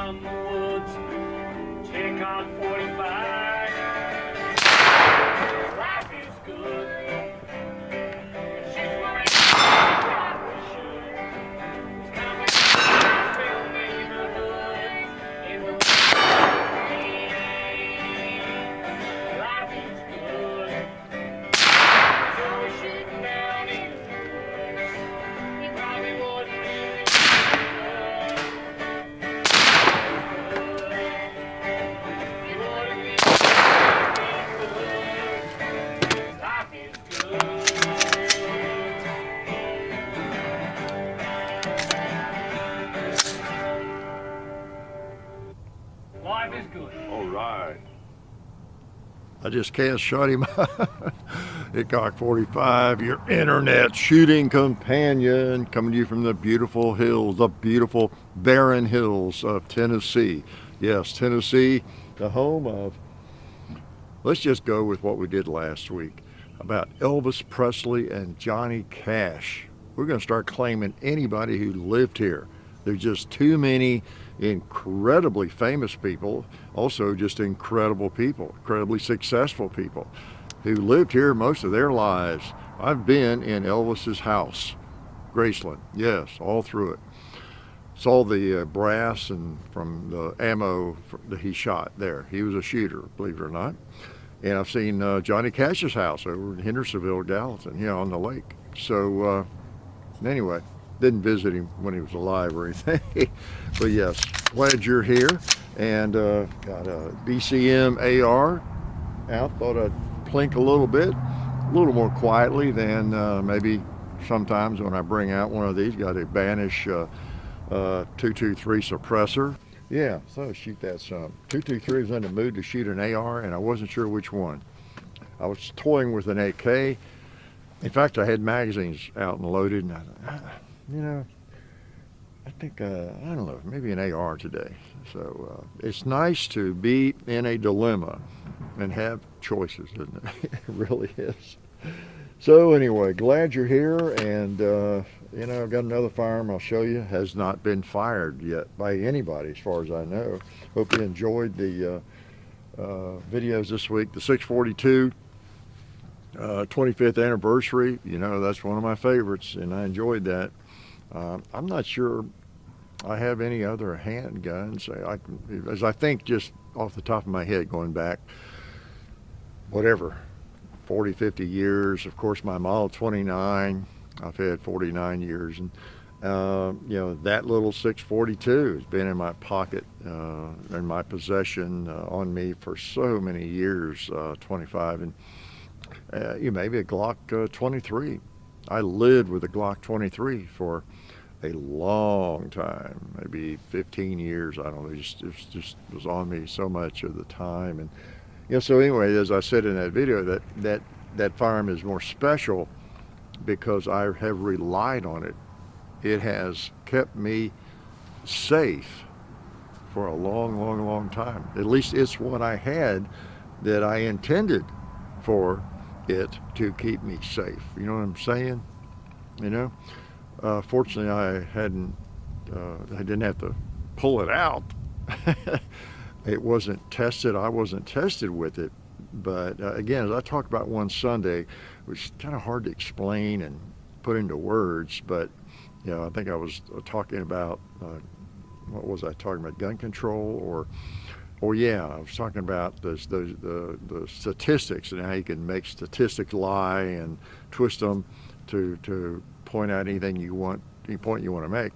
from the woods. Check on 45. Life is good. She's wearing like we should. It's coming from the neighborhood. In the life is good. So we're shooting down in the woods. You probably wouldn't really good. You wouldn't be good. Life is good. Life is good. All right. I just cast shot him at Cock 45, your internet shooting companion, coming to you from the beautiful hills, the beautiful barren hills of Tennessee. Yes, Tennessee, the home of, let's just go with what we did last week about Elvis Presley and Johnny Cash. We're going to start claiming anybody who lived here. There's just too many incredibly famous people, also just incredible people, incredibly successful people who lived here most of their lives. I've been in Elvis's house, Graceland, yes, all through it. Saw the brass and from the ammo that he shot there. He was a shooter, believe it or not. And I've seen Johnny Cash's house over in Hendersonville, Gallatin, on the lake. So anyway, didn't visit him when he was alive or anything. But yes, glad you're here. And got a BCM AR out. Thought I'd plink a little bit, a little more quietly than maybe sometimes when I bring out one of these. Got a Banish 223 suppressor. Yeah, so shoot that some. 223 was in the mood to shoot an AR, and I wasn't sure which one. I was toying with an AK. In fact, I had magazines out and loaded, and I thought, I think, I don't know, maybe an AR today. So it's nice to be in a dilemma and have choices, isn't it? It really is. So anyway, glad you're here, and I've got another firearm I'll show you. Has not been fired yet by anybody as far as I know. Hope you enjoyed the videos this week. The 642 25th anniversary, that's one of my favorites, and I enjoyed that. I'm not sure I have any other handguns. As I think just off the top of my head, going back, whatever, 40, 50 years. Of course, my Model 29, I've had 49 years. And, that little 642 has been in my pocket, in my possession, on me for so many years, 25. And maybe a Glock 23. I lived with a Glock 23 for a long time, maybe 15 years. I don't know, it just was on me so much of the time. And so anyway, as I said in that video, that firearm is more special because I have relied on it. It has kept me safe for a long, long, long time. At least it's what I had that I intended for it to keep me safe. You know what I'm saying? Fortunately, I didn't have to pull it out. It wasn't tested. I wasn't tested with it. But again, as I talked about one Sunday, it was kind of hard to explain and put into words. But I think I was talking about what was I talking about? Gun control, or yeah, I was talking about the statistics and how you can make statistics lie and twist them to point out any point you want to make.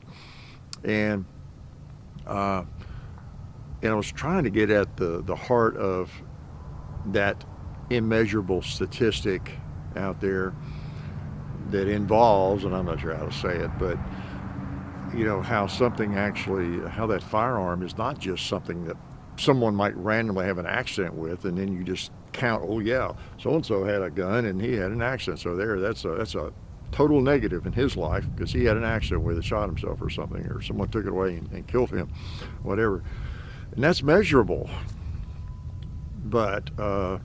And I was trying to get at the heart of that immeasurable statistic out there that involves, and I'm not sure how to say it, but how how that firearm is not just something that someone might randomly have an accident with, and then you just count, oh yeah, so-and-so had a gun and he had an accident, so that's a total negative in his life because he had an accident with it, shot himself or something, or someone took it away and killed him, whatever. And that's measurable. But the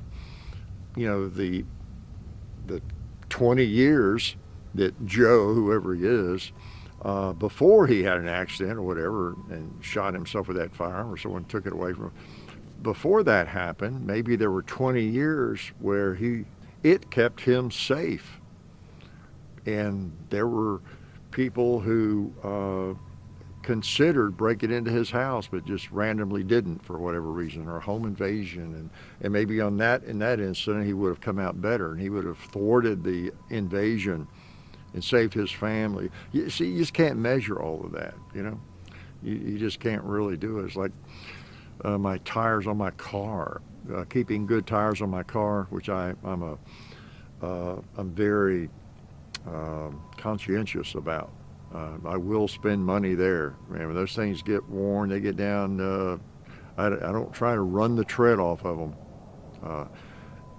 20 years that Joe, whoever he is, before he had an accident or whatever and shot himself with that firearm, or someone took it away from him. Before that happened, maybe there were 20 years where it kept him safe. And there were people who considered breaking into his house, but just randomly didn't for whatever reason, or a home invasion. And maybe in that incident, he would have come out better, and he would have thwarted the invasion and saved his family. You see, you just can't measure all of that, you know? You just can't really do it. It's like my tires on my car, keeping good tires on my car, which I'm very conscientious about. I will spend money there. Man, when those things get worn, they get down, I don't try to run the tread off of them.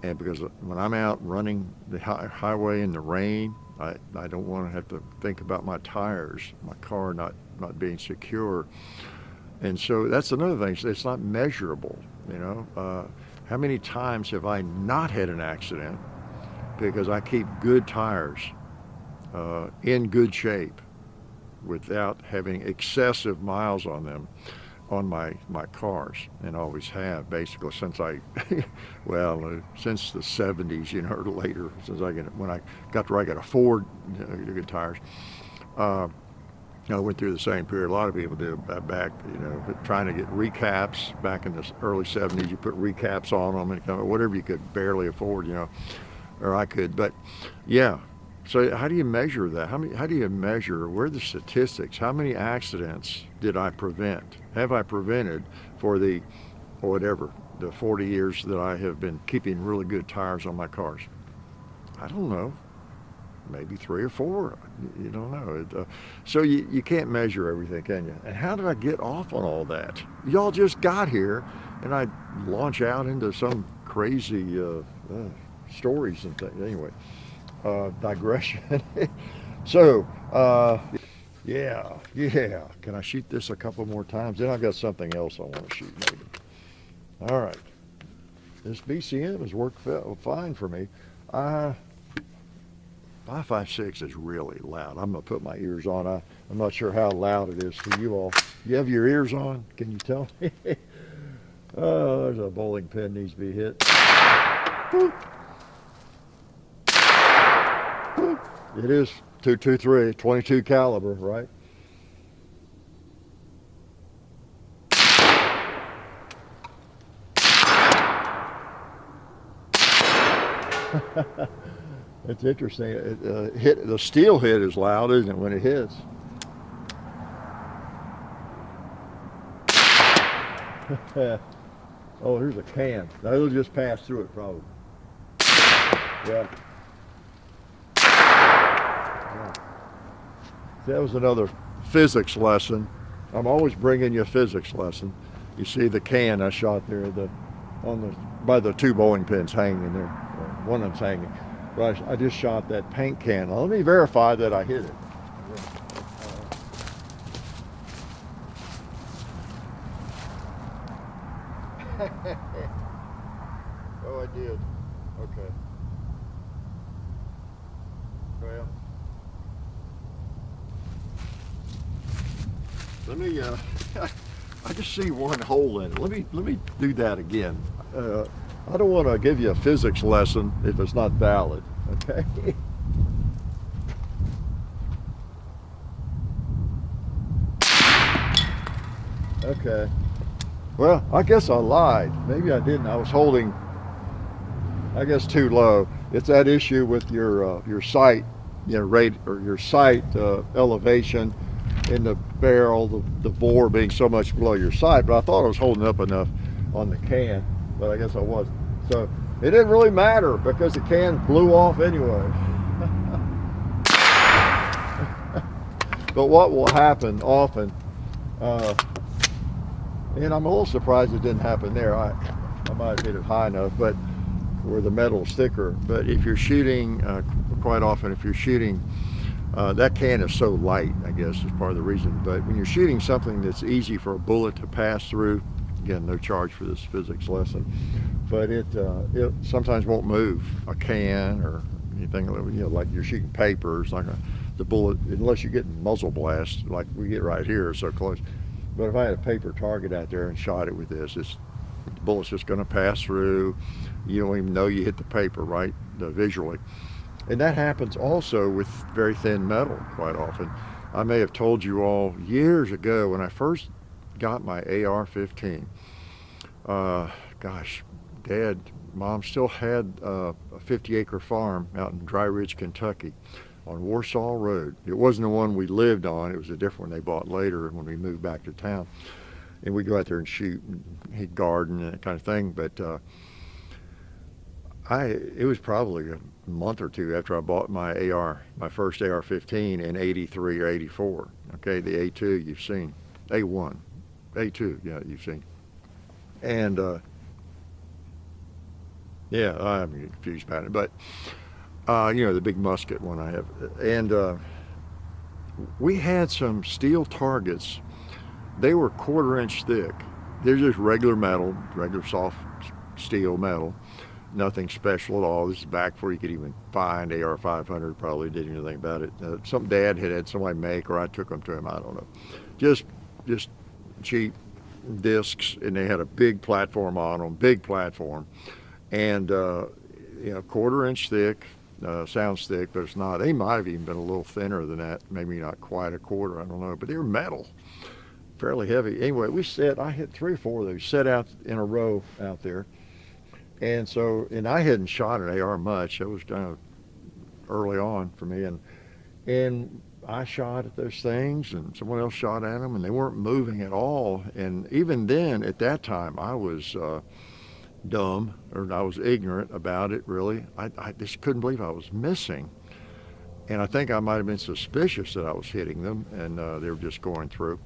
And because when I'm out running the highway in the rain, I don't want to have to think about my tires, my car not being secure. And so that's another thing. It's not measurable, you know. How many times have I not had an accident because I keep good tires in good shape without having excessive miles on them, on my cars, and always have, basically, since since the 70s, you know, or later, when I got to where I could afford good tires. I went through the same period a lot of people did back, you know, trying to get recaps back in the early 70s. You put recaps on them and whatever you could barely afford, you know, or I could. But yeah, so how do you measure that? How do you measure, where are the statistics? How many accidents did I prevent? Have I prevented for the 40 years that I have been keeping really good tires on my cars? I don't know. Maybe 3 or 4, you don't know. So you can't measure everything, can you? And how did I get off on all that? Y'all just got here, and I launch out into some crazy stories and things. Anyway, digression. So, yeah. Can I shoot this a couple more times? Then I've got something else I want to shoot maybe. All right. This BCM has worked fine for me. 5.56 is really loud. I'm going to put my ears on. I'm not sure how loud it is for you all. You have your ears on? Can you tell me? Oh, there's a bowling pin needs to be hit. It is 223, 22 caliber, right? It's interesting. The steel hit is loud, isn't it, when it hits? Oh, here's a can. That'll just pass through it, probably. Yeah. See, that was another physics lesson. I'm always bringing you a physics lesson. You see the can I shot there, by the 2 bowling pins hanging there. One of them's hanging. But I just shot that paint can. Now, let me verify that I hit it. Oh, I did. Okay. Well, let me. I just see one hole in it. Let me do that again. I don't want to give you a physics lesson if it's not valid, okay? Okay. Well, I guess I lied. Maybe I didn't. I was holding, I guess, too low. It's that issue with your sight, rate, or your sight elevation in the barrel, the bore being so much below your sight. But I thought I was holding up enough on the can. But I guess I wasn't. So it didn't really matter because the can blew off anyway. But what will happen often, and I'm a little surprised it didn't happen there. I might have hit it high enough, but where the metal's thicker. But if you're shooting, quite often if you're shooting, that can is so light, I guess is part of the reason. But when you're shooting something that's easy for a bullet to pass through, again, no charge for this physics lesson, but it sometimes won't move. A can or anything, like you're shooting paper, it's not the bullet, unless you get muzzle blast like we get right here, so close. But if I had a paper target out there and shot it with this, the bullet's just going to pass through. You don't even know you hit the paper, right, visually. And that happens also with very thin metal quite often. I may have told you all years ago when I first got my AR-15. Gosh, Dad, Mom still had a 50-acre farm out in Dry Ridge, Kentucky on Warsaw Road. It wasn't the one we lived on. It was a different one they bought later when we moved back to town. And we'd go out there and shoot, and he'd garden and that kind of thing. But it was probably a month or two after I bought my first AR-15 in 83 or 84. Okay, the A2 you've seen. A1. A2, yeah, you've seen. And yeah, I'm confused about it, but the big musket one I have. And we had some steel targets. They were 1/4 inch thick. They're just regular metal, regular soft steel metal. Nothing special at all. This is back before you could even find AR-500, probably didn't even think about it. Some Dad had somebody make, or I took them to him, I don't know. Just cheap discs, and they had a big platform on them, big platform. And 1/4 inch thick, sounds thick, but it's not. They might have even been a little thinner than that, maybe not quite a quarter, I don't know, but they were metal, fairly heavy. Anyway, I hit 3 or 4 of those, set out in a row out there. And I hadn't shot an AR much. That was kind of early on for me. And I shot at those things, and someone else shot at them, and they weren't moving at all. And even then, at that time, I was dumb, or I was ignorant about it, really. I just couldn't believe I was missing. And I think I might have been suspicious that I was hitting them, and they were just going through.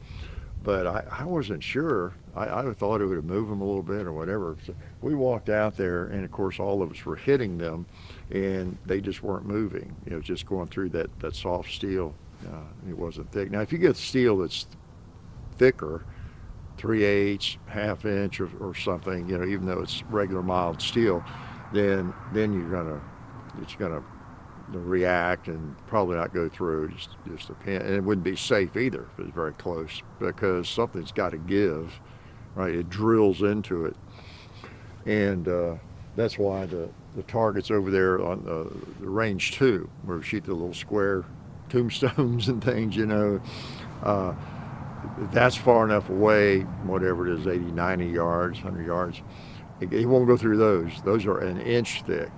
But I wasn't sure. I thought it would have moved them a little bit or whatever. So we walked out there, and of course all of us were hitting them, and they just weren't moving. It was just going through that soft steel. It wasn't thick. Now, if you get steel that's thicker, 3/8, 1/2 inch or something, even though it's regular mild steel, then it's gonna react and probably not go through. Just a pin, and it wouldn't be safe either if it's very close, because something's got to give, right? It drills into it, and that's why the targets over there on the range 2, where we shoot the little square tombstones and things, that's far enough away, whatever it is, 80, 90 yards, 100 yards. It won't go through those. Those are 1 inch thick.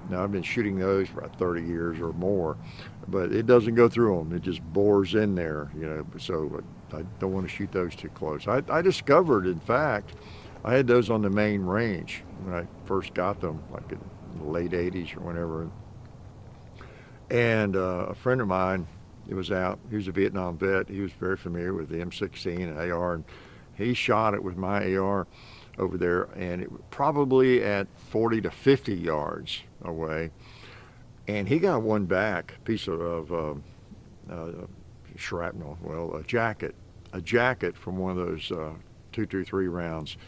Now, I've been shooting those for about 30 years or more, but it doesn't go through them. It just bores in there, so I don't want to shoot those too close. I discovered, in fact, I had those on the main range when I first got them, like in the late 80s or whenever. And a friend of mine, he was a Vietnam vet. He was very familiar with the M16 and AR, and he shot it with my AR over there, and it probably at 40 to 50 yards away, and he got one back, piece of shrapnel, a jacket from one of those 223 rounds.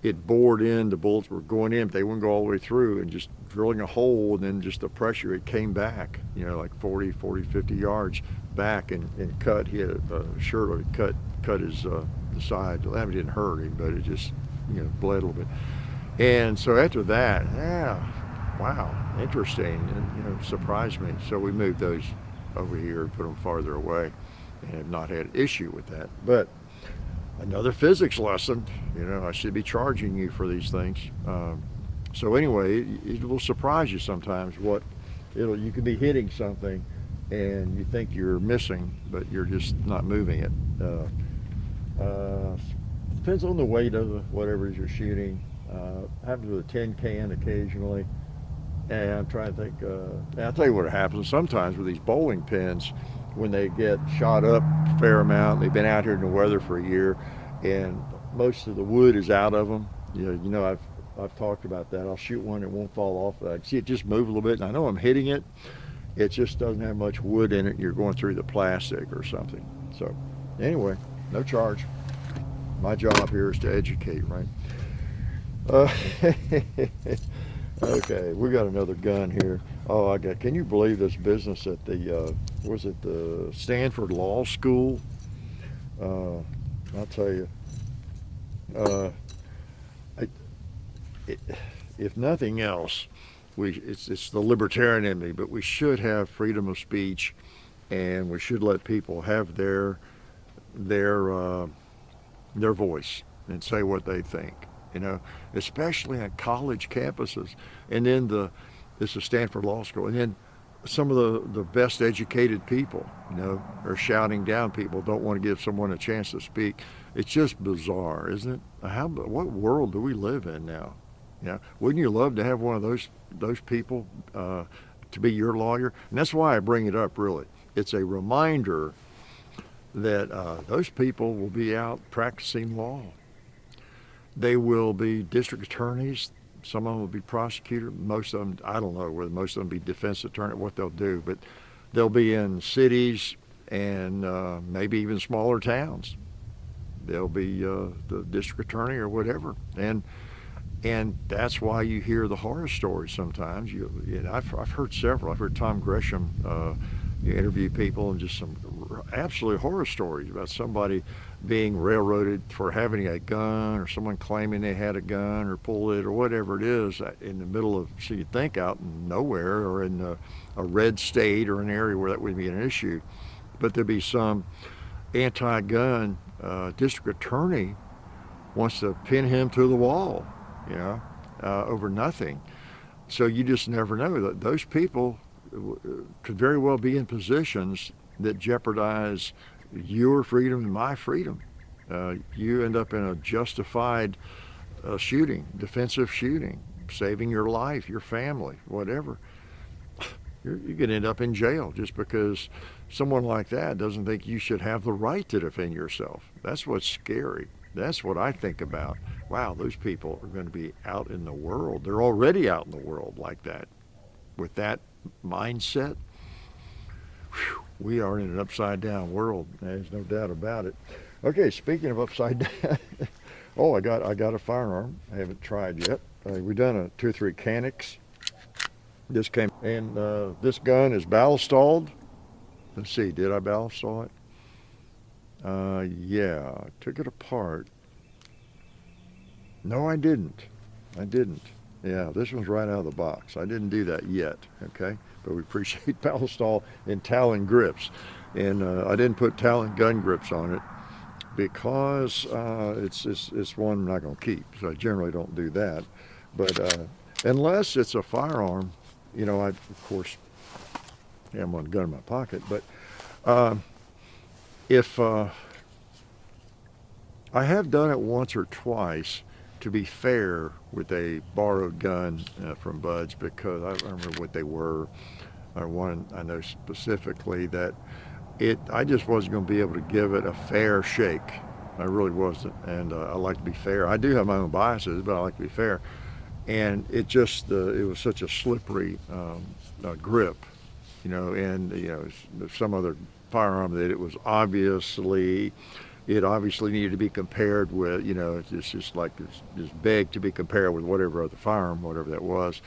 It bored in, the bullets were going in, but they wouldn't go all the way through, and just drilling a hole, and then just the pressure, it came back, like 40, 50 yards back, and cut. He had a shirt, cut his the side. That didn't hurt him, but it just bled a little bit. And so after that, wow, interesting, and surprised me. So we moved those over here and put them farther away, and have not had an issue with that. But another physics lesson, I should be charging you for these things. So anyway, it will surprise you sometimes you could be hitting something and you think you're missing, but you're just not moving it. Depends on the weight of whatever it is you're shooting. Happens with a tin can occasionally. And I'm trying to think, I'll tell you what happens sometimes with these bowling pins. When they get shot up a fair amount, they've been out here in the weather for a year, and most of the wood is out of them. I've talked about that. I'll shoot one, it won't fall off. I see it just move a little bit, and I know I'm hitting it. It just doesn't have much wood in it. You're going through the plastic or something. So anyway, no charge. My job here is to educate, right? Okay, we got another gun here. Oh, can you believe this business at the, was it the Stanford Law School? I'll tell you, uh, I, it, if nothing else, it's the libertarian in me, but we should have freedom of speech, and we should let people have their voice and say what they think. You know, especially at college campuses, and then this is Stanford Law School, and then some of the best educated people, you know, are shouting down people, don't want to give someone a chance to speak. It's just bizarre, isn't it? What world do we live in now? You know, wouldn't you love to have one of those people to be your lawyer? And that's why I bring it up, really. It's a reminder that those people will be out practicing law. They will be district attorneys. Some of them will be prosecutors. Most of them, I don't know whether most of them be defense attorney, what they'll do, but they'll be in cities and maybe even smaller towns. They'll be the district attorney or whatever. And that's why you hear the horror stories sometimes. I've heard several. I've heard Tom Gresham interview people, and just some absolute horror stories about somebody being railroaded for having a gun, or someone claiming they had a gun or pulled it or whatever it is in the middle of, so you'd think out in nowhere or in a red state or an area where that would be an issue. But there'd be some anti-gun district attorney wants to pin him to the wall, you know, over nothing. So you just never know. That those people could very well be in positions that jeopardize your freedom and my freedom. You end up in a justified shooting, defensive shooting, saving your life, your family, whatever. You could end up in jail just because someone like that doesn't think you should have the right to defend yourself. That's what's scary. That's what I think about. Wow, those people are going to be out in the world. They're already out in the world like that. With that mindset, whew, we are in an upside down world. There's no doubt about it. Okay, speaking of upside down, oh, I got a firearm. I haven't tried yet. We've done 2 or 3 Canics. This came, and this gun is barrel stalled. Let's see, did I barrel stall it? Yeah, I took it apart. No, I didn't. Yeah, this one's right out of the box. I didn't do that yet, okay? But we appreciate barrel stall and Talon grips. And I didn't put Talon gun grips on it because it's one I'm not going to keep. So I generally don't do that. But unless it's a firearm, you know, I, of course, have one gun in my pocket. But if I have done it once or twice, to be fair, with a borrowed gun from buds, because I don't remember what they were. One I know specifically that I just wasn't going to be able to give it a fair shake. I really wasn't, and I like to be fair. I do have my own biases, but I like to be fair. And it just it was such a slippery grip, you know. And you know, some other firearm that it obviously needed to be compared with, you know, it's just like it's begged to be compared with whatever other firearm, whatever that was.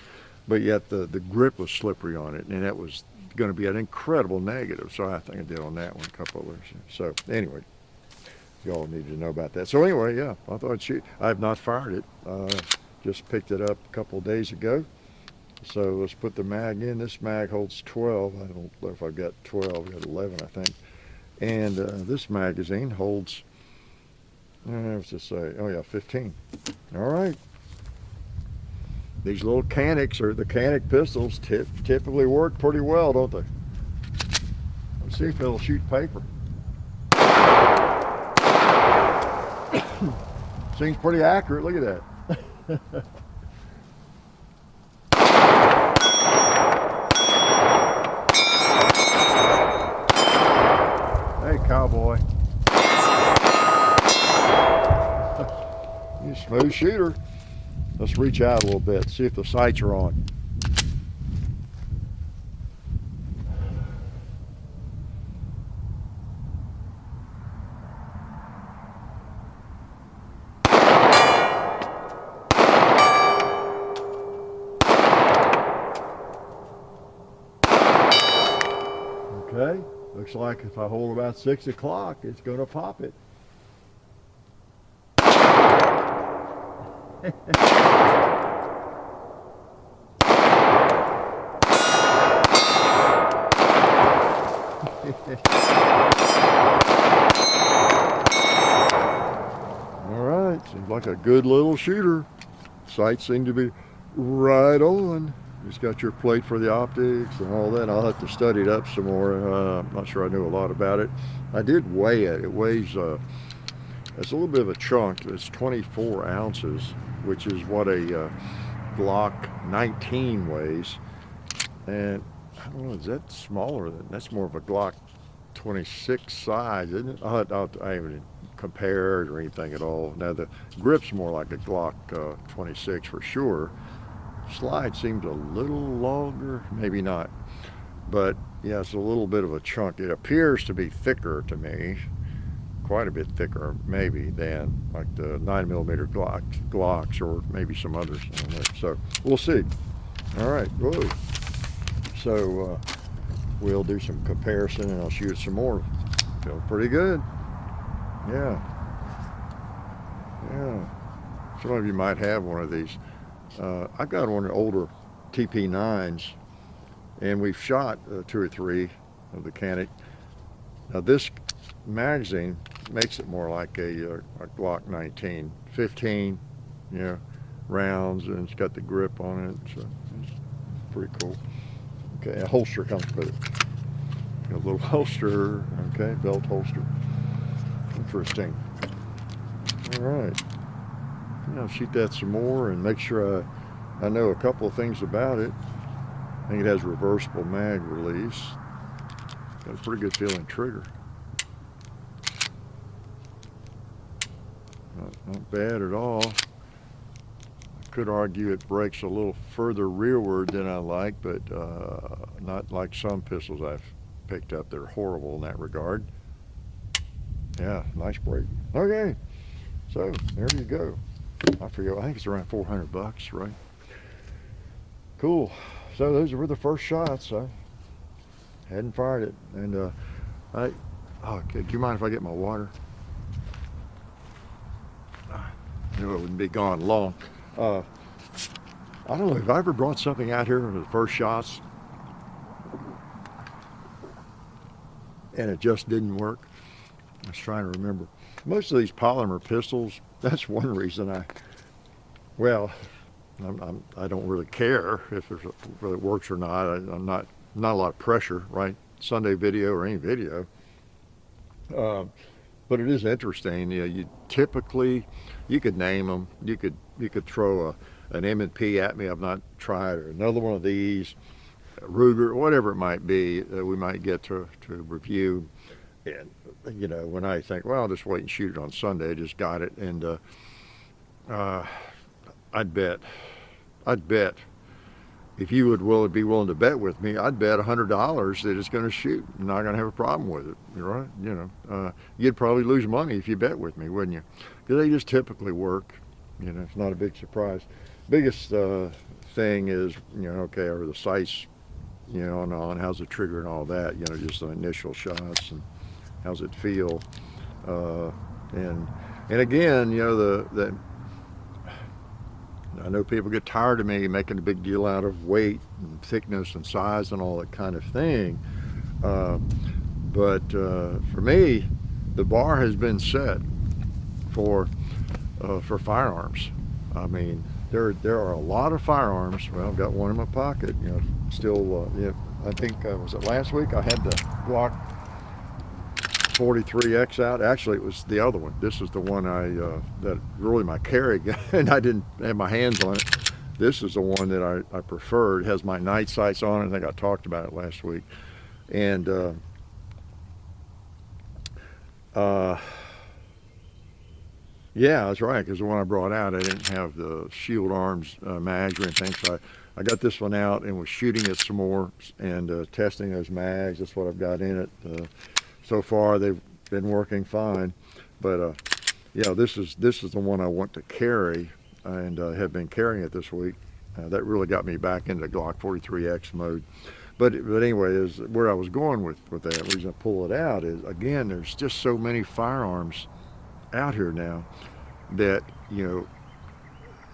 But yet the grip was slippery on it, and that was going to be an incredible negative. So I think I did on that one a couple of others. So anyway, y'all need to know about that. So anyway, yeah, I thought I'd shoot. I have not fired it. Just picked it up a couple of days ago. So let's put the mag in. This mag holds 12. I don't know if I've got 12. I've got 11, I think. And this magazine holds, what's this say? Oh yeah, 15. All right. These little Canics, or the Canik pistols, typically work pretty well, don't they? Let's see if it'll shoot paper. Seems pretty accurate. Look at that. Hey, cowboy. You're a smooth shooter. Let's reach out a little bit, see if the sights are on. Okay, looks like if I hold about 6 o'clock, it's going to pop it. All right, seems like a good little shooter. Sights seem to be right on. Just got your plate for the optics and all that. I'll have to study it up some more. I'm not sure I knew a lot about it. I did weigh it. It weighs, it's a little bit of a chunk. It's 24 ounces, which is what a Glock 19 weighs. And I don't know, is that smaller than, that's more of a Glock 26 size, isn't it? I haven't compared or anything at all. Now the grip's more like a Glock 26 for sure. Slide seems a little longer, maybe not, but yeah, it's a little bit of a chunk. It appears to be thicker to me, quite a bit thicker maybe than like the 9mm Glocks or maybe some others. So we'll see. All right, whoa. So we'll do some comparison and I'll shoot some more. Feel pretty good. Yeah. Some of you might have one of these. I've got one of the older TP9s, and we've shot 2 or 3 of the Canik. Now this magazine makes it more like a Glock 19, 15, rounds, and it's got the grip on it, so it's pretty cool. Okay, a holster comes with it. A little holster, okay, belt holster. Interesting. All right. I'll shoot that some more and make sure I know a couple of things about it. I think it has reversible mag release. Got a pretty good feeling trigger. Not bad at all. I could argue it breaks a little further rearward than I like, but not like some pistols I've picked up. They're horrible in that regard. Yeah, nice break. Okay, so there you go. I forget, I think it's around 400 bucks, right? Cool. So those were the first shots. I hadn't fired it. And do you mind if I get my water? I knew it wouldn't be gone long. I don't know, have I ever brought something out here for the first shots and it just didn't work? I was trying to remember. Most of these polymer pistols, that's one reason I don't really care if whether it works or not. I'm not a lot of pressure, right? Sunday video or any video. But it is interesting. You typically, you could name them. You could throw an M&P at me. I've not tried, or another one of these, Ruger, whatever it might be. We might get to review. And when I think, well, I'll just wait and shoot it on Sunday, I just got it, and I'd bet if you would be willing to bet with me, I'd bet $100 that it's going to shoot. I'm not going to have a problem with it, right? You'd probably lose money if you bet with me, wouldn't you? Because they just typically work. It's not a big surprise. Biggest thing is, okay, are the sights, on how's the trigger and all that, just the initial shots and how's it feel, and again, I know people get tired of me making a big deal out of weight and thickness and size and all that kind of thing, but for me, the bar has been set for firearms. I mean, there are a lot of firearms. Well, I've got one in my pocket. Still. I think was it last week? I had the Glock 43X out. Actually, it was the other one. This is the one that really my carry gun, and I didn't have my hands on it. This is the one that I preferred. It has my night sights on it. I think I talked about it last week. And yeah, that's right, because the one I brought out, I didn't have the shield arms mags or anything, so I got this one out and was shooting it some more and testing those mags. That's what I've got in it. So far, they've been working fine, but yeah, this is the one I want to carry, and have been carrying it this week. That really got me back into Glock 43X mode. But anyway, is where I was going with that. The reason I pull it out is, again, there's just so many firearms out here now that, you know,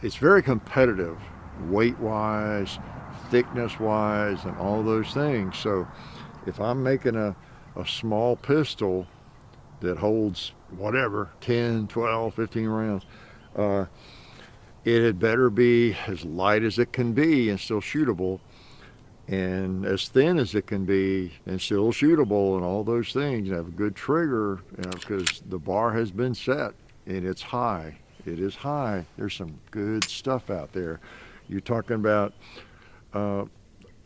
it's very competitive, weight-wise, thickness-wise, and all those things. So if I'm making a small pistol that holds whatever, 10, 12, 15 rounds, it had better be as light as it can be and still shootable, and as thin as it can be and still shootable, and all those things. Have a good trigger, you know, because the bar has been set and it's high. It is high. There's some good stuff out there. You're talking about a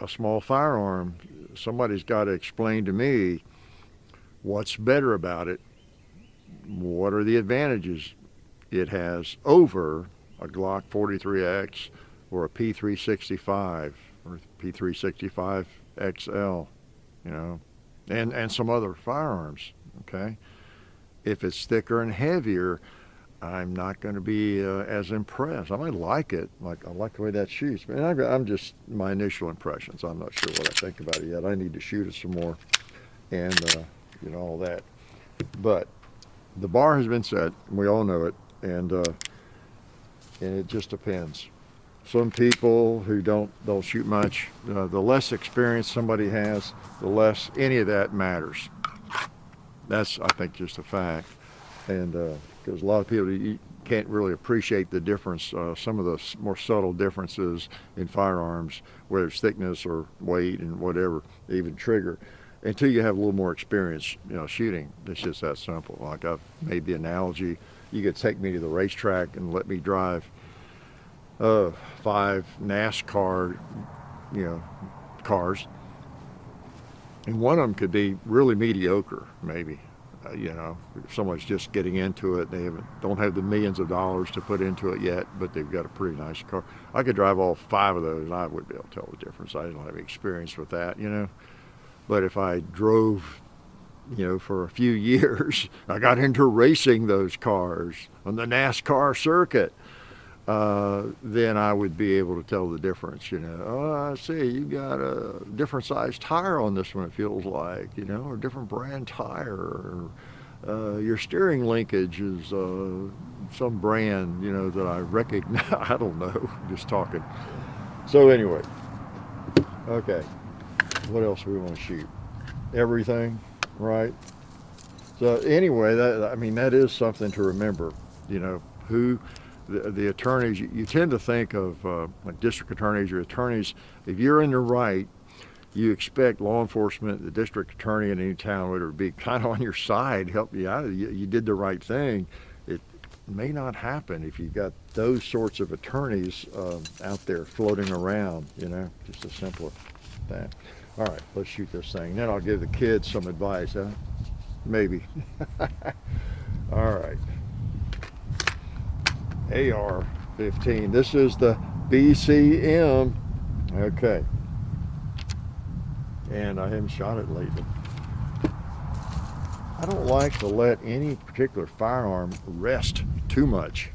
small firearm. Somebody's got to explain to me what's better about it. What are the advantages it has over a Glock 43X or a P365 or P365 XL, you know, and some other firearms, okay? If it's thicker and heavier, I'm not going to be as impressed. I might like it, like I like the way that shoots, but I'm just my initial impressions. I'm not sure what I think about it yet. I need to shoot it some more, and you know, all that. But the bar has been set. We all know it, and it just depends. Some people who don't shoot much, the less experience somebody has, the less any of that matters. That's, I think, just a fact. And because a lot of people, you can't really appreciate the difference, some of the more subtle differences in firearms, whether it's thickness or weight and whatever, even trigger, until you have a little more experience, you know, shooting. It's just that simple. Like I've made the analogy, you could take me to the racetrack and let me drive 5 NASCAR, you know, cars, and one of them could be really mediocre, maybe. You know, if someone's just getting into it, they don't have the millions of dollars to put into it yet, but they've got a pretty nice car. I could drive all 5 of those, and I would be able to tell the difference. I don't have experience with that, you know. But if I drove, you know, for a few years, I got into racing those cars on the NASCAR circuit, then I would be able to tell the difference, you know. Oh, I see, you got a different size tire on this one, it feels like, you know, or a different brand tire, or your steering linkage is some brand, you know, that I recognize. I don't know, just talking. So anyway, okay, what else do we want to shoot? Everything, right? So anyway, that is something to remember, you know, who the attorneys, you tend to think of like district attorneys or attorneys, if you're in the right, you expect law enforcement, the district attorney in any town would be kind of on your side, help you out. You did the right thing. It may not happen if you've got those sorts of attorneys out there floating around, you know, just as simple as that. All right, let's shoot this thing. Then I'll give the kids some advice, huh? Maybe. All right. AR15. This is the BCM. Okay. And I haven't shot it lately. I don't like to let any particular firearm rest too much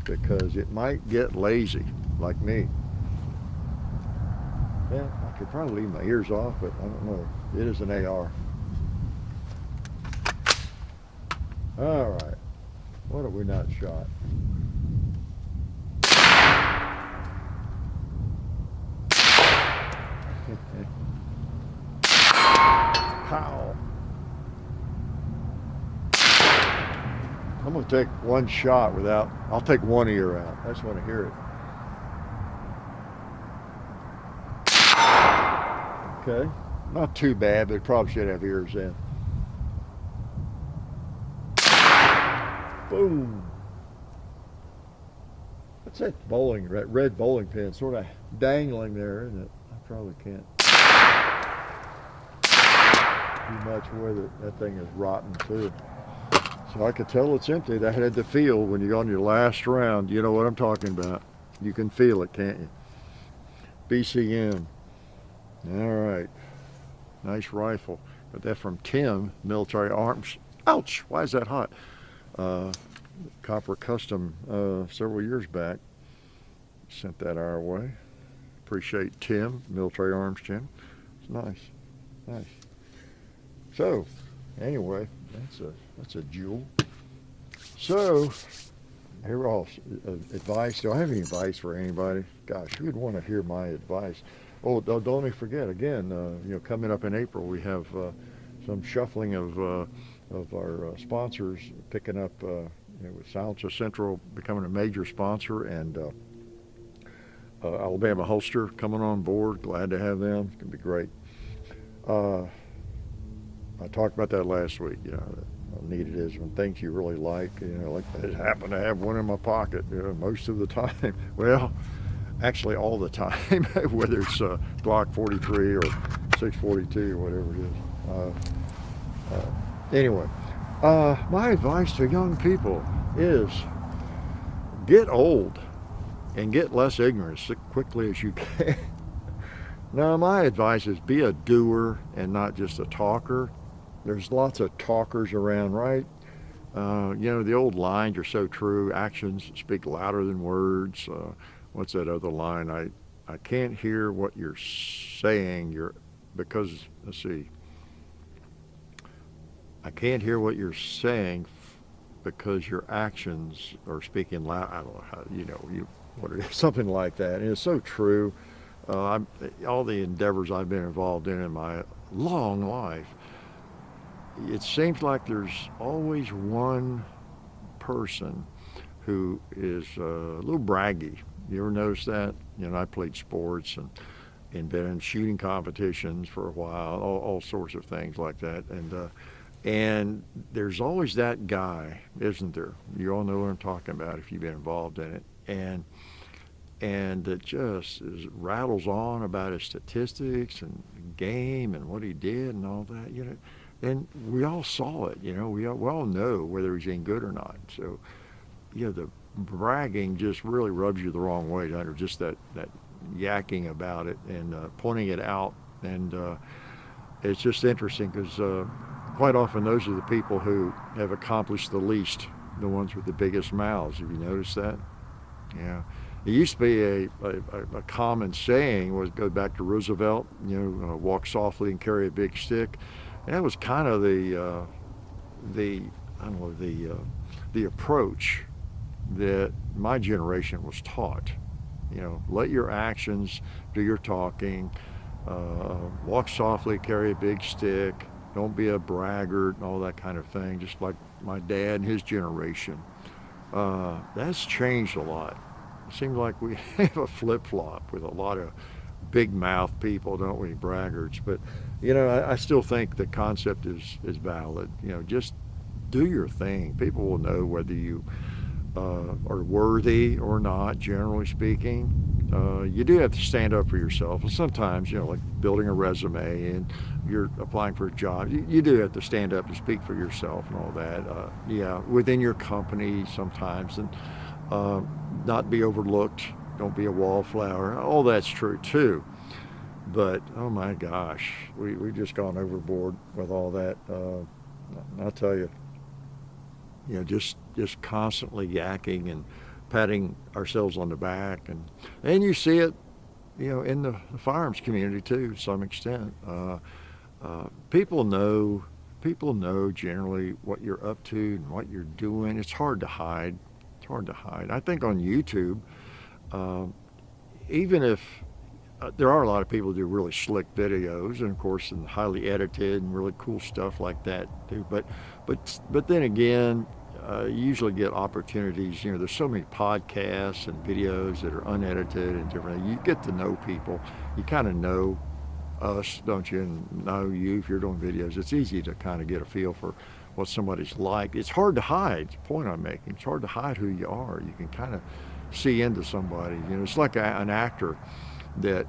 because it might get lazy, like me. Yeah, I could probably leave my ears off, but I don't know. It is an AR. All right. What have we not shot? Pow. I'm going to take one shot without, I'll take one ear out. I just want to hear it. Okay. Not too bad, but it probably should have ears in. Boom. That's that red bowling pin sort of dangling there, isn't it? I probably can't do much with it. That thing is rotten too. So I could tell it's empty. That had the feel when you go on your last round. You know what I'm talking about. You can feel it, can't you? BCM. All right. Nice rifle. Got that from Tim, Military Arms. Ouch! Why is that hot? Copper Custom several years back. Sent that our way. Appreciate Tim, Military Arms Tim. nice, nice. So, anyway, that's a jewel. So, here else, advice. Do I have any advice for anybody? Gosh, who would want to hear my advice? Oh, don't forget again. Coming up in April, we have some shuffling of our sponsors picking up. With Silencer Central becoming a major sponsor, and Alabama Holster coming on board. Glad to have them. It's gonna be great. I talked about that last week. How neat it is when things you really like. Like I just happen to have one in my pocket. Most of the time. Well, actually all the time, whether it's Glock 43 or 642 or whatever it is. Anyway, my advice to young people is get old and get less ignorant as quickly as you can. Now, my advice is be a doer and not just a talker. There's lots of talkers around, right? The old lines are so true. Actions speak louder than words. What's that other line? I can't hear what you're saying. Because, let's see. I can't hear what you're saying because your actions are speaking loud. I don't know how, what it is, something like that. And it's so true. All the endeavors I've been involved in my long life, it seems like there's always one person who is a little braggy. You ever notice that? I played sports and been in shooting competitions for a while, all sorts of things like that. And there's always that guy, isn't there? You all know what I'm talking about if you've been involved in it. And it just rattles on about his statistics and game and what he did and all that, And we all saw it, we all know whether he's any good or not. So, the bragging just really rubs you the wrong way, or just that yakking about it and pointing it out. And it's just interesting because quite often those are the people who have accomplished the least, the ones with the biggest mouths. Have you noticed that? Yeah. It used to be a common saying, go back to Roosevelt, walk softly and carry a big stick. And that was kind of the approach that my generation was taught. Let your actions do your talking. Walk softly, carry a big stick. Don't be a braggart and all that kind of thing, just like my dad and his generation. That's changed a lot. It seems like we have a flip-flop with a lot of big mouth people, don't we, braggarts. But, I still think the concept is valid. Just do your thing. People will know whether you are worthy or not, generally speaking. You do have to stand up for yourself. And sometimes, like building a resume and you're applying for a job, you do have to stand up and speak for yourself and all that. Within your company sometimes, and not be overlooked. Don't be a wallflower. All that's true too. But, oh my gosh, we've just gone overboard with all that. I'll tell you, just constantly yakking and patting ourselves on the back. And you see it, in the firearms community too, to some extent. People know generally what you're up to and what you're doing. It's hard to hide. I think on YouTube, even if there are a lot of people who do really slick videos, and of course, and highly edited and really cool stuff like that too. But then again, you usually get opportunities. There's so many podcasts and videos that are unedited and different. You get to know people. You kind of know us, don't you? And know you if you're doing videos. It's easy to kind of get a feel for what somebody's like. It's hard to hide. The point I'm making. It's hard to hide who you are. You can kind of see into somebody. It's like an actor that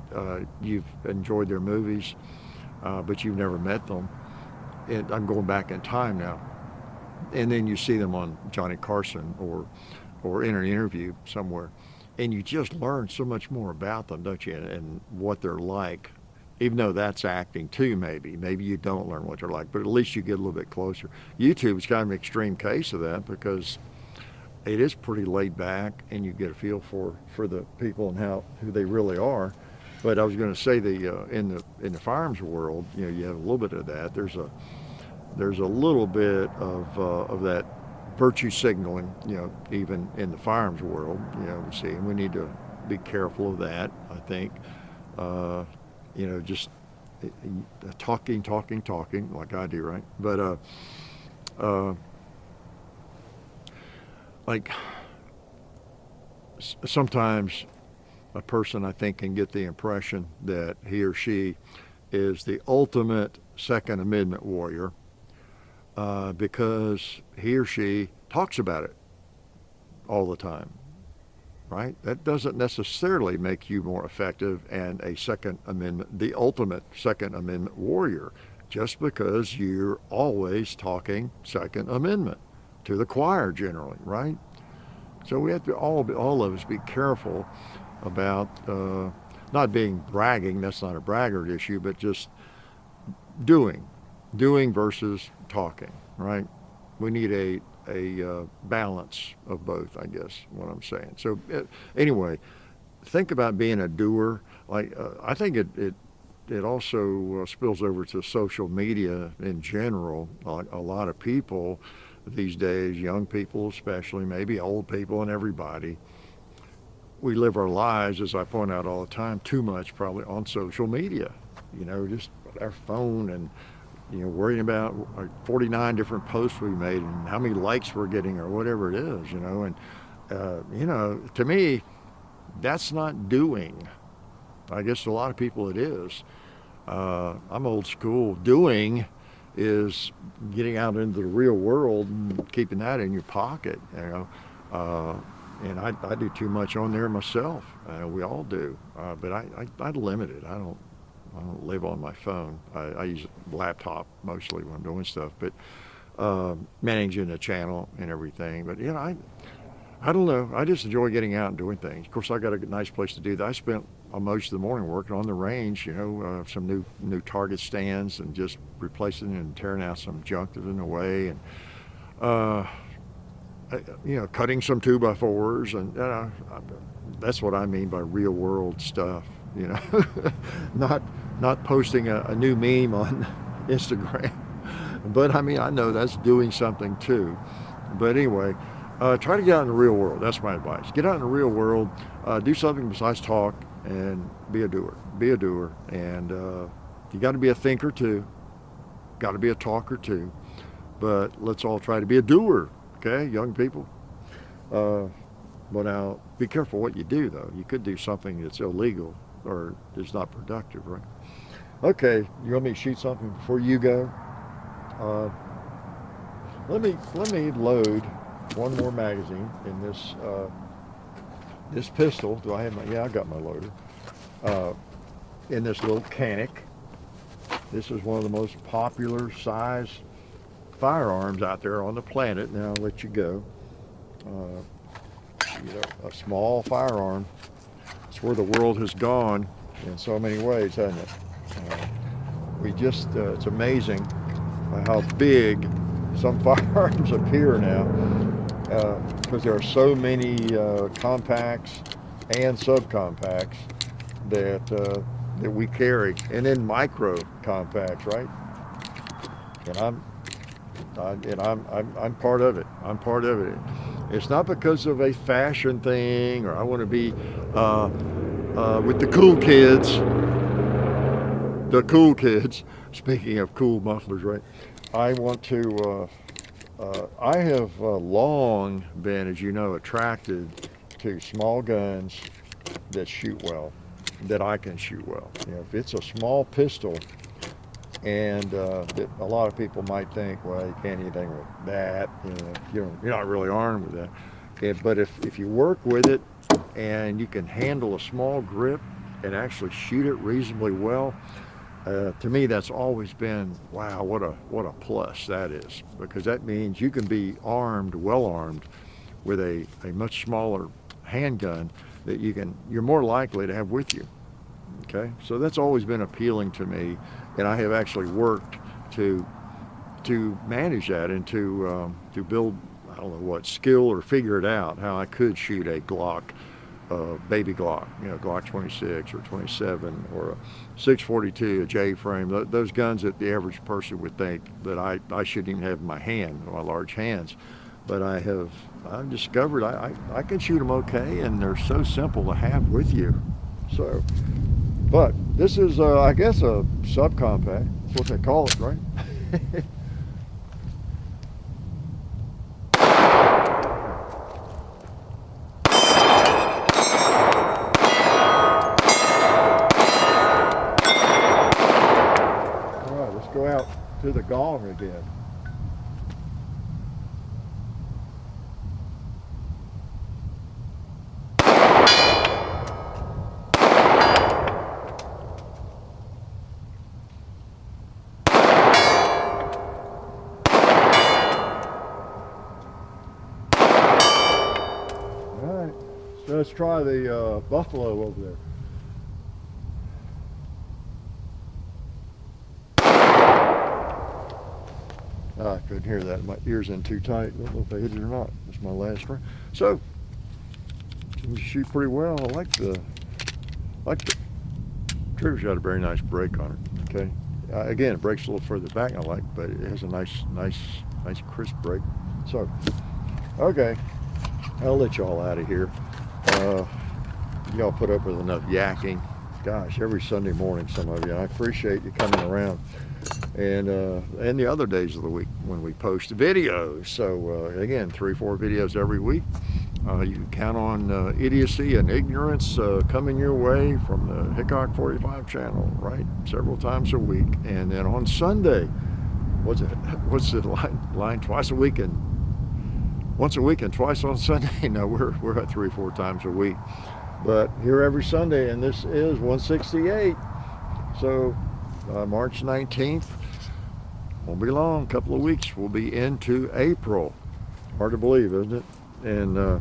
you've enjoyed their movies, but you've never met them. And I'm going back in time now. And then you see them on Johnny Carson or in an interview somewhere, and you just learn so much more about them, don't you? And what they're like. Even though that's acting too, maybe you don't learn what they're like, but at least you get a little bit closer. YouTube is kind of an extreme case of that because it is pretty laid back, and you get a feel for the people and who they really are. But I was going to say in the firearms world, you know, you have a little bit of that. There's a little bit of that virtue signaling, you know, even in the firearms world, you know, we see, and we need to be careful of that. I think, you know, just talking like I do, right? But like sometimes a person, I think, can get the impression that he or she is the ultimate Second Amendment warrior because he or she talks about it all the time, right? That doesn't necessarily make you more effective and a Second Amendment, the ultimate Second Amendment warrior, just because you're always talking Second Amendment to the choir generally, right? So we have to all of us be careful about not being bragging. That's not a braggart issue, but just doing versus talking, right? We need a balance of both, I guess, what I'm saying. So anyway, think about being a doer. Like I think it also spills over to social media in general. A lot of people these days, young people especially, maybe old people and everybody, we live our lives, as I point out all the time, too much probably on social media. You know, just our phone and, you know, worrying about 49 different posts we made and how many likes we're getting or whatever it is, you know. And, you know, to me, that's not doing. I guess to a lot of people it is. I'm old school. Doing is getting out into the real world and keeping that in your pocket, you know. And I do too much on there myself. We all do. But I limit it. I don't live on my phone. I use a laptop mostly when I'm doing stuff, but managing the channel and everything. But you know, I don't know. I just enjoy getting out and doing things. Of course, I got a nice place to do that. I spent most of the morning working on the range, you know, some new target stands and just replacing and tearing out some junk that's in the way, and you know, cutting some 2x4s, and that's what I mean by real world stuff. You know, not posting a new meme on Instagram, but I mean, I know that's doing something too. But anyway, try to get out in the real world. That's my advice. Get out in the real world, do something besides talk, and be a doer. Be a doer, and you got to be a thinker too. Got to be a talker too. But let's all try to be a doer. Okay, young people. But now, be careful what you do, though. You could do something that's illegal or is not productive, right? Okay, you want me to shoot something before you go? Let me load one more magazine in this this pistol. Do I have my? Yeah, I got my loader. In this little Canik. This is one of the most popular size firearms out there on the planet. Now I'll let you go. You know, a small firearm. It's where the world has gone in so many ways, hasn't it? It's amazing how big some firearms appear now, because there are so many compacts and subcompacts that we carry, and then micro compacts, right? And I'm part of it. I'm part of it. It's not because of a fashion thing, or I want to be with the cool kids. The cool kids. Speaking of cool mufflers, right? I want to. I have long been, as you know, attracted to small guns that shoot well, that I can shoot well. You know, if it's a small pistol, and that a lot of people might think, well, you can't do anything with that. You know, you're not really armed with that. But if you work with it and you can handle a small grip and actually shoot it reasonably well, to me that's always been, wow, what a plus that is, because that means you can be armed, well armed, with a much smaller handgun that you're more likely to have with you. Okay, so that's always been appealing to me, and I have actually worked to manage that and to build, I don't know what skill, or figure it out how I could shoot a Glock baby Glock, Glock 26 or 27 or a 642, a J-frame, those guns that the average person would think that I shouldn't even have in my hand, my large hands. But I've discovered I can shoot them okay, and they're so simple to have with you. So, but this is, I guess, a subcompact. That's what they call it, right? All right, let's go out to the gong again. So let's try the buffalo over there. I couldn't hear that. My ears in too tight. I don't know if I hit it or not. It's my last one. So, seems to shoot pretty well. I like the trigger's got a very nice break on it. Okay. Again, it breaks a little further back I like, but it has a nice crisp break. So, okay, I'll let y'all out of here. Y'all put up with enough yakking. Gosh, every Sunday morning, some of you. I appreciate you coming around, and the other days of the week when we post videos. So again, 3-4 videos every week. You can count on idiocy and ignorance coming your way from the Hickok 45 channel, right? Several times a week, and then on Sunday, what's it line twice a week and once a week and twice on Sunday? No, we're at 3-4 times a week, but here every Sunday, and this is 168. So March 19th, won't be long, a couple of weeks, we'll be into April. Hard to believe, isn't it? And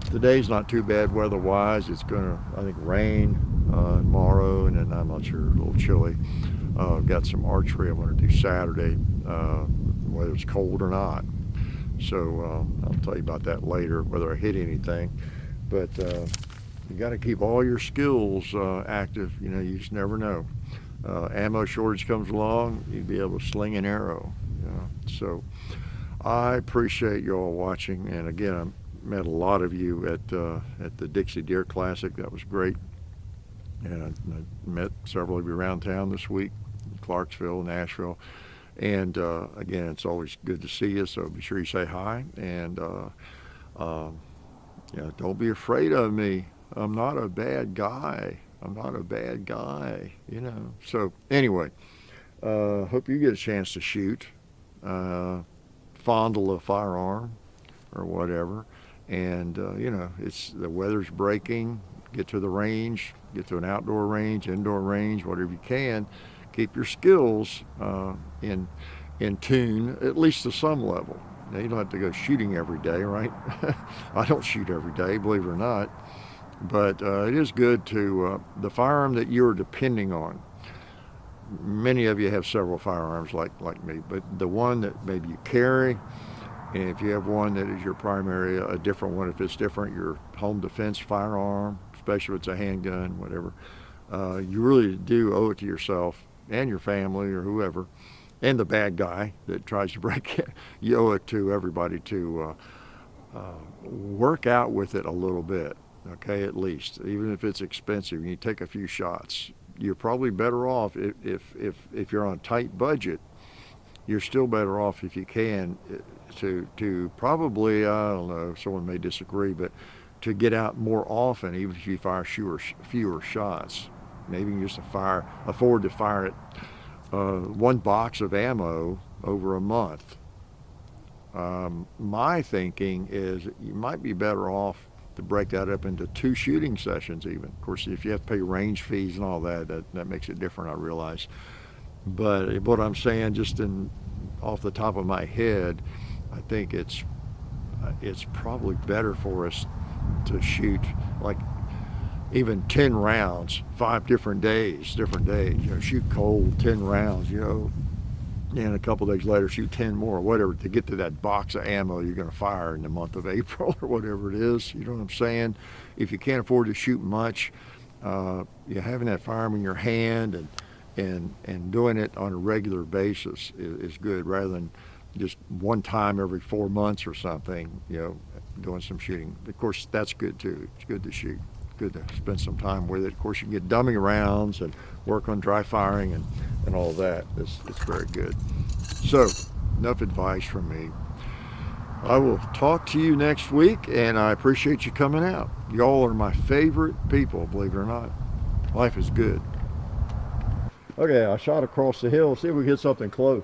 today's not too bad weather-wise. It's gonna, I think, rain tomorrow, and then I'm not sure, a little chilly. Got some archery I want to do Saturday, whether it's cold or not. So I'll tell you about that later, whether I hit anything. But you got to keep all your skills active. You just never know. Ammo shortage comes along, you'd be able to sling an arrow. So I appreciate you all watching. And again, I met a lot of you at the Dixie Deer Classic. That was great. And I met several of you around town this week, in Clarksville, Nashville. And again, it's always good to see you, so be sure you say hi. And don't be afraid of me. I'm not a bad guy. I'm not a bad guy, So anyway, hope you get a chance to shoot, fondle a firearm or whatever. And, it's the weather's breaking. Get to the range, get to an outdoor range, indoor range, whatever you can. Keep your skills in tune, at least to some level. Now, you don't have to go shooting every day, right? I don't shoot every day, believe it or not. But it is good to, the firearm that you're depending on. Many of you have several firearms like me, but the one that maybe you carry, and if you have one that is your primary, a different one, if it's different, your home defense firearm, especially if it's a handgun, whatever, you really do owe it to yourself and your family or whoever, and the bad guy that tries to break it. You owe it to everybody to work out with it a little bit, okay, at least. Even if it's expensive, you take a few shots. You're probably better off if you're on a tight budget. You're still better off if you can to probably, I don't know, someone may disagree, but to get out more often, even if you fire fewer shots. Maybe you just afford to fire it one box of ammo over a month. My thinking is you might be better off to break that up into 2 shooting sessions even. Of course, if you have to pay range fees and all that makes it different, I realize. But what I'm saying, just off the top of my head, I think it's probably better for us to shoot like even 10 rounds, 5 different days, shoot cold, 10 rounds, and a couple days later shoot 10 more, whatever, to get to that box of ammo you're going to fire in the month of April or whatever it is. You know what I'm saying? If you can't afford to shoot much, having that firearm in your hand and doing it on a regular basis is good, rather than just one time every 4 months or something, doing some shooting. Of course, that's good too. It's good to shoot. Good to spend some time with it. Of course, you can get dumbing rounds and work on dry firing and all that. It's very good. So, enough advice from me. I will talk to you next week, and I appreciate you coming out. Y'all are my favorite people, believe it or not. Life is good. Okay, I shot across the hill. See if we get something close.